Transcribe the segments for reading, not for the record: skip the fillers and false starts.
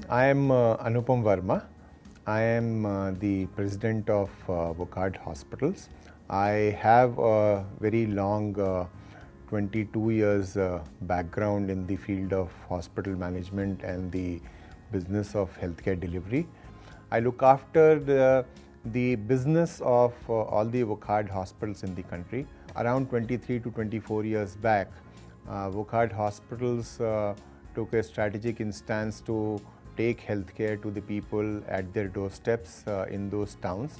I am Anupam Verma. I am the president of Wockhardt Hospitals. I have a very long 22 years background in the field of hospital management and the business of healthcare delivery. I look after the business of all the Wockhardt hospitals in the country. Around 23 to 24 years back, Wockhardt Hospitals took a strategic instance to take healthcare to the people at their doorsteps in those towns.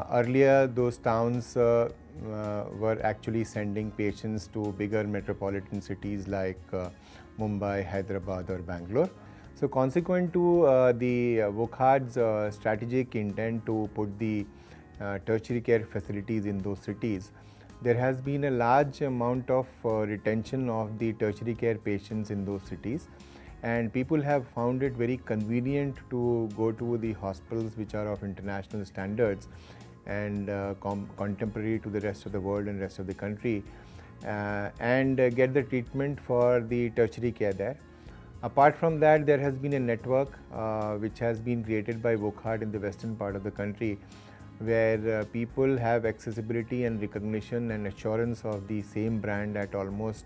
Earlier, those towns were actually sending patients to bigger metropolitan cities like Mumbai, Hyderabad, or Bangalore. So, consequent to the Wockhardt's strategic intent to put the tertiary care facilities in those cities, there has been a large amount of retention of the tertiary care patients in those cities, and people have found it very convenient to go to the hospitals which are of international standards and contemporary to the rest of the world and rest of the country, and get the treatment for the tertiary care there. Apart from that, there has been a network which has been created by Wockhardt in the western part of the country, where people have accessibility and recognition and assurance of the same brand at almost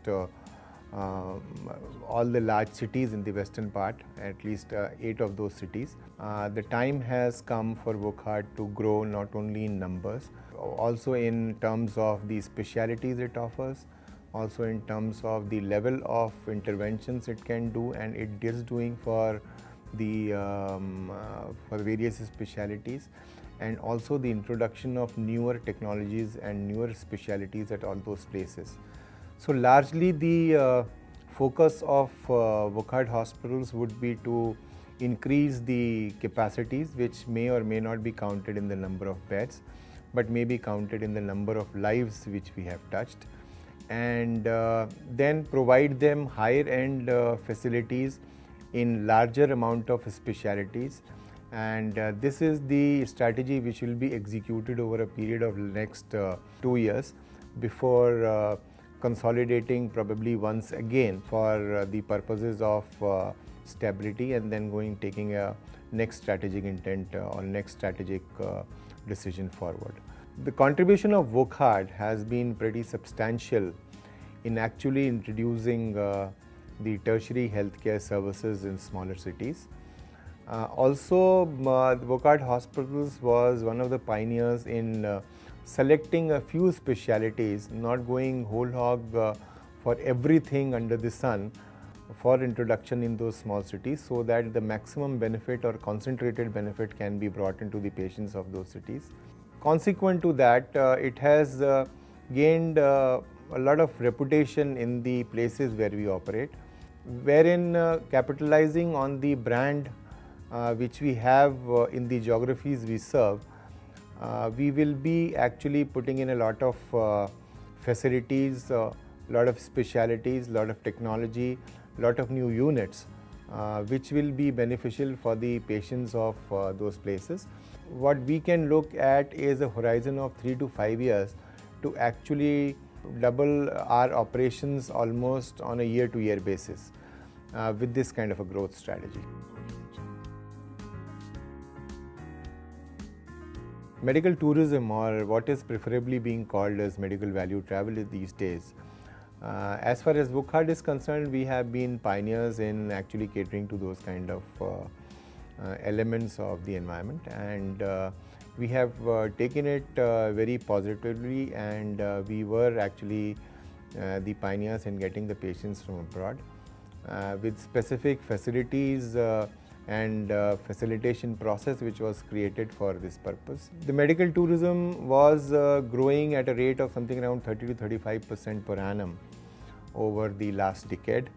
all the large cities in the western part, at least 8 of those cities. The time has come for Wockhardt to grow not only in numbers, also in terms of the specialities it offers, also in terms of the level of interventions it can do and it is doing for the various specialities, and also the introduction of newer technologies and newer specialities at all those places. So largely the focus of Wockhardt hospitals would be to increase the capacities, which may or may not be counted in the number of beds, but may be counted in the number of lives which we have touched, and then provide them higher end facilities in larger amount of specialities. And this is the strategy which will be executed over a period of next 2 years before consolidating probably once again for the purposes of stability, and then taking a next strategic intent or next strategic decision forward. The contribution of Wockhardt has been pretty substantial in actually introducing the tertiary healthcare services in smaller cities. Also, the Wockhardt Hospitals was one of the pioneers in selecting a few specialities, not going whole hog for everything under the sun for introduction in those small cities, so that the maximum benefit or concentrated benefit can be brought into the patients of those cities. Consequent to that, it has gained a lot of reputation in the places where we operate, wherein capitalizing on the brand which we have in the geographies we serve, we will be actually putting in a lot of facilities, a lot of specialities, a lot of technology, a lot of new units, which will be beneficial for the patients of those places. What we can look at is a horizon of 3 to 5 years to actually double our operations almost on a year-to-year basis with this kind of a growth strategy. Medical tourism, or what is preferably being called as medical value travel these days, as far as Wockhardt is concerned, we have been pioneers in actually catering to those kind of elements of the environment, and we have taken it very positively, and we were actually the pioneers in getting the patients from abroad with specific facilities and facilitation process which was created for this purpose. The medical tourism was growing at a rate of something around 30 to 35% per annum over the last decade,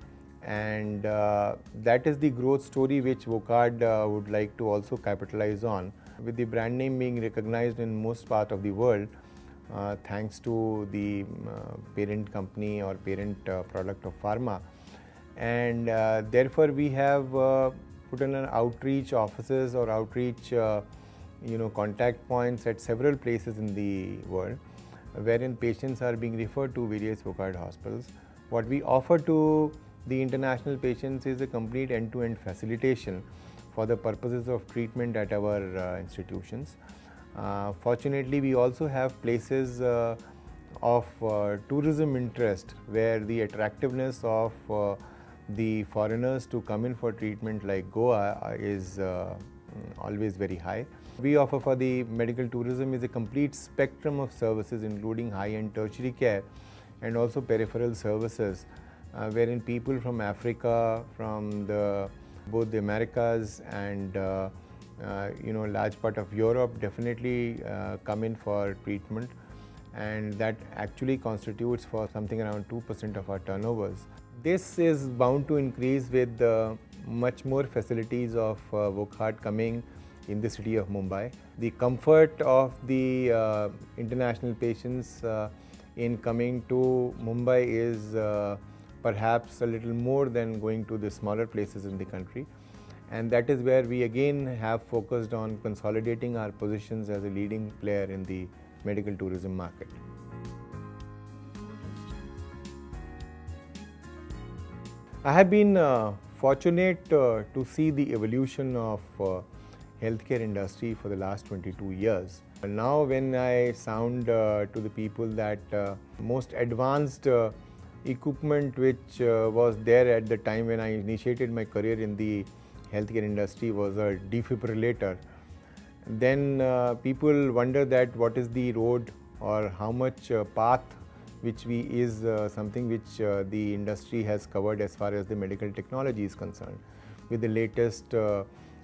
and that is the growth story which Wockhardt would like to also capitalize on, with the brand name being recognized in most part of the world thanks to the parent company or parent product of pharma, and therefore we have put in an outreach offices or outreach contact points at several places in the world, wherein patients are being referred to various Wockhardt hospitals. What we offer to The international patients is a complete end-to-end facilitation for the purposes of treatment at our institutions. Fortunately, we also have places of tourism interest where the attractiveness of the foreigners to come in for treatment like Goa is always very high. We offer for the medical tourism is a complete spectrum of services including high-end tertiary care and also peripheral services wherein people from Africa, from both the Americas and large part of Europe definitely come in for treatment, and that actually constitutes for something around 2% of our turnovers. This is bound to increase with much more facilities of Wockhardt coming in the city of Mumbai. The comfort of the international patients in coming to Mumbai is perhaps a little more than going to the smaller places in the country, and that is where we again have focused on consolidating our positions as a leading player in the medical tourism market. I have been fortunate to see the evolution of healthcare industry for the last 22 years. Now when I sound to the people that most advanced equipment which was there at the time when I initiated my career in the healthcare industry was a defibrillator, then people wonder that what is the road or how much path which is something which the industry has covered as far as the medical technology is concerned, with the latest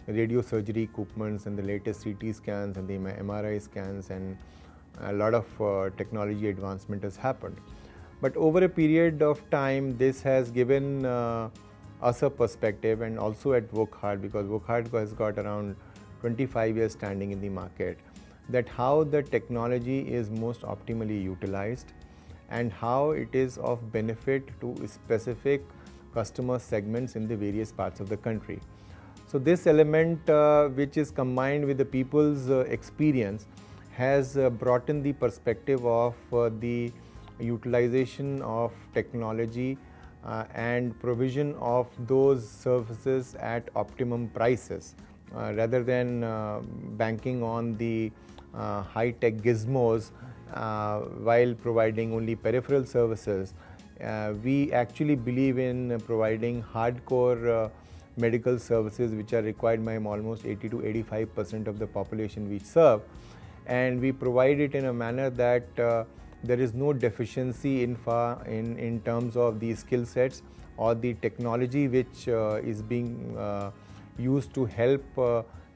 radio surgery equipments and the latest CT scans and the MRI scans, and a lot of technology advancement has happened. But over a period of time, this has given us a perspective, and also at Wockhardt, because Wockhardt has got around 25 years standing in the market, that how the technology is most optimally utilized and how it is of benefit to specific customer segments in the various parts of the country. So this element which is combined with the people's experience has brought in the perspective of the utilization of technology and provision of those services at optimum prices rather than banking on the high-tech gizmos while providing only peripheral services. We actually believe in providing hardcore medical services which are required by almost 80 to 85% of the population we serve, and we provide it in a manner that there is no deficiency in terms of the skill sets or the technology which is being used to help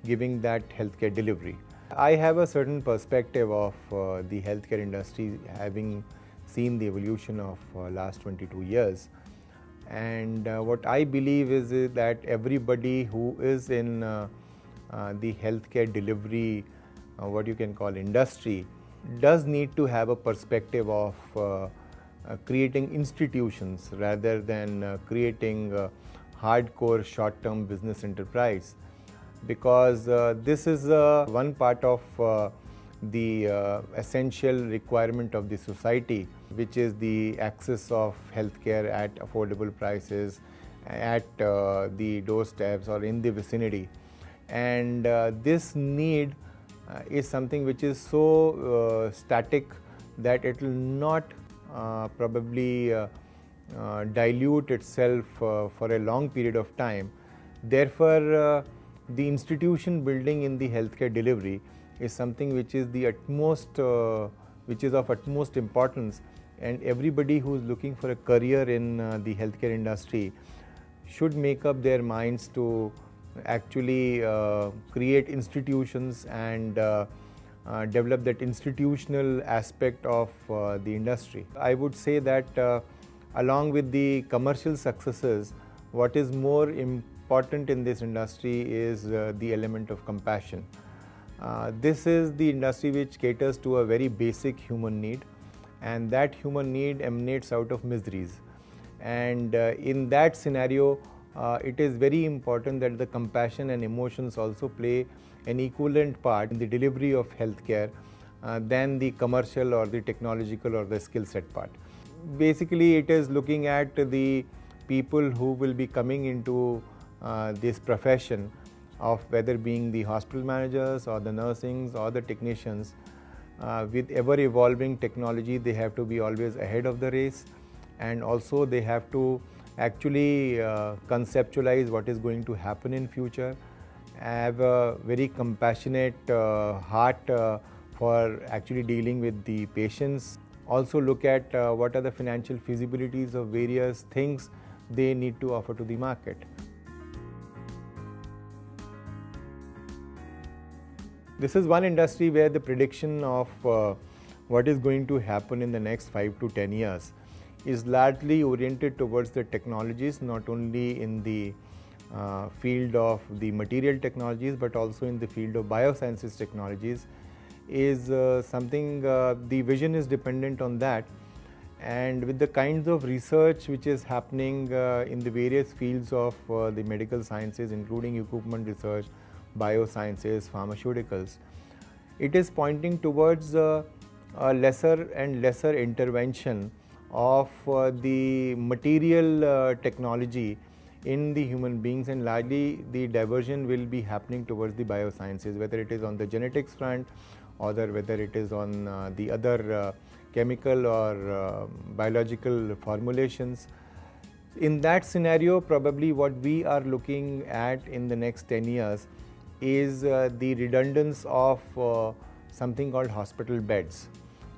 giving that healthcare delivery. I have a certain perspective of the healthcare industry, having seen the evolution of last 22 years. And what I believe is that everybody who is in the healthcare delivery, what you can call industry, does need to have a perspective of creating institutions rather than creating hardcore short-term business enterprise, because this is one part of the essential requirement of the society, which is the access of healthcare at affordable prices at the doorsteps or in the vicinity. And this need is something which is so static that it will not probably dilute itself for a long period of time. Therefore, the institution building in the healthcare delivery is something which is of utmost importance, and everybody who is looking for a career in the healthcare industry should make up their minds to actually create institutions and develop that institutional aspect of the industry. I would say that along with the commercial successes, what is more important in this industry is the element of compassion. This is the industry which caters to a very basic human need, and that human need emanates out of miseries. And in that scenario, it is very important that the compassion and emotions also play an equivalent part in the delivery of healthcare than the commercial or the technological or the skill set part. Basically, it is looking at the people who will be coming into this profession of whether being the hospital managers or the nursings or the technicians, with ever evolving technology, they have to be always ahead of the race, and also they have to actually conceptualize what is going to happen in future, have a very compassionate heart for actually dealing with the patients. Also look at what are the financial feasibilities of various things they need to offer to the market. This is one industry where the prediction of what is going to happen in the next 5 to 10 years is largely oriented towards the technologies, not only in the field of the material technologies but also in the field of biosciences technologies, is something, the vision is dependent on that. And with the kinds of research which is happening in the various fields of the medical sciences, including equipment research, biosciences, pharmaceuticals, it is pointing towards a lesser and lesser intervention of the material technology in the human beings, and largely the diversion will be happening towards the biosciences, whether it is on the genetics front or whether it is on the other chemical or biological formulations. In that scenario, probably what we are looking at in the next 10 years is the redundance of something called hospital beds,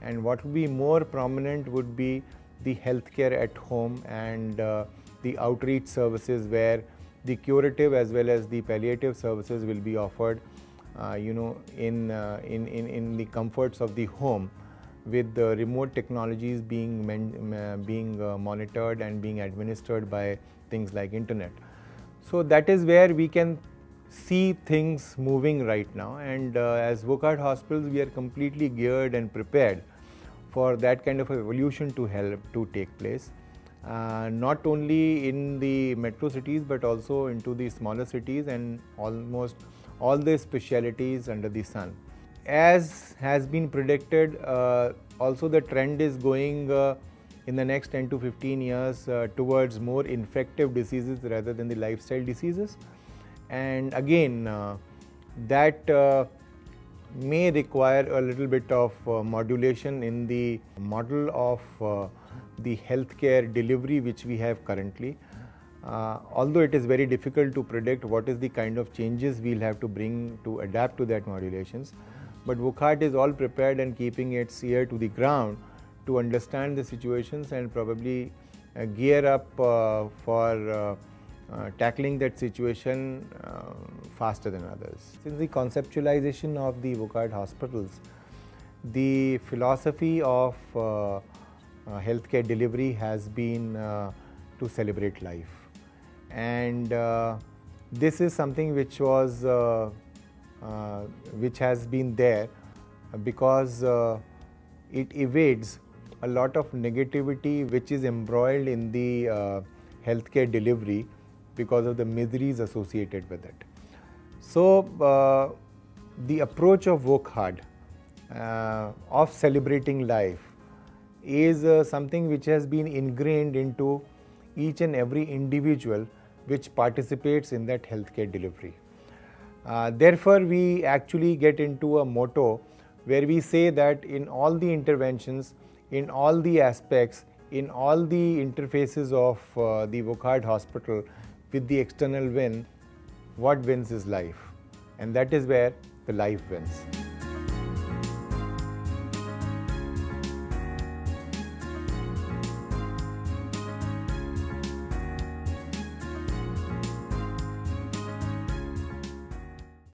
and what would be more prominent would be the healthcare at home and the outreach services, where the curative as well as the palliative services will be offered in the comforts of the home, with the remote technologies being monitored and being administered by things like internet. So that is where we can see things moving right now, and as Wockhardt Hospitals, we are completely geared and prepared for that kind of evolution to help to take place, not only in the metro cities but also into the smaller cities and almost all the specialities under the sun. As has been predicted, also the trend is going in the next 10 to 15 years towards more infective diseases rather than the lifestyle diseases, and again that may require a little bit of modulation in the model of the healthcare delivery which we have currently. Although it is very difficult to predict what is the kind of changes we'll have to bring to adapt to that modulations, but Wockhardt is all prepared and keeping its ear to the ground to understand the situations and probably gear up for tackling that situation faster than others. Since the conceptualization of the Wockhardt Hospitals, the philosophy of healthcare delivery has been to celebrate life, and this is something which was which has been there because it evades a lot of negativity which is embroiled in the healthcare delivery because of the miseries associated with it. So the approach of Wockhardt of celebrating life is something which has been ingrained into each and every individual which participates in that healthcare delivery. Therefore, we actually get into a motto where we say that in all the interventions, in all the aspects, in all the interfaces of the Wockhardt Hospital with the external win, what wins is life, and that is where the life wins.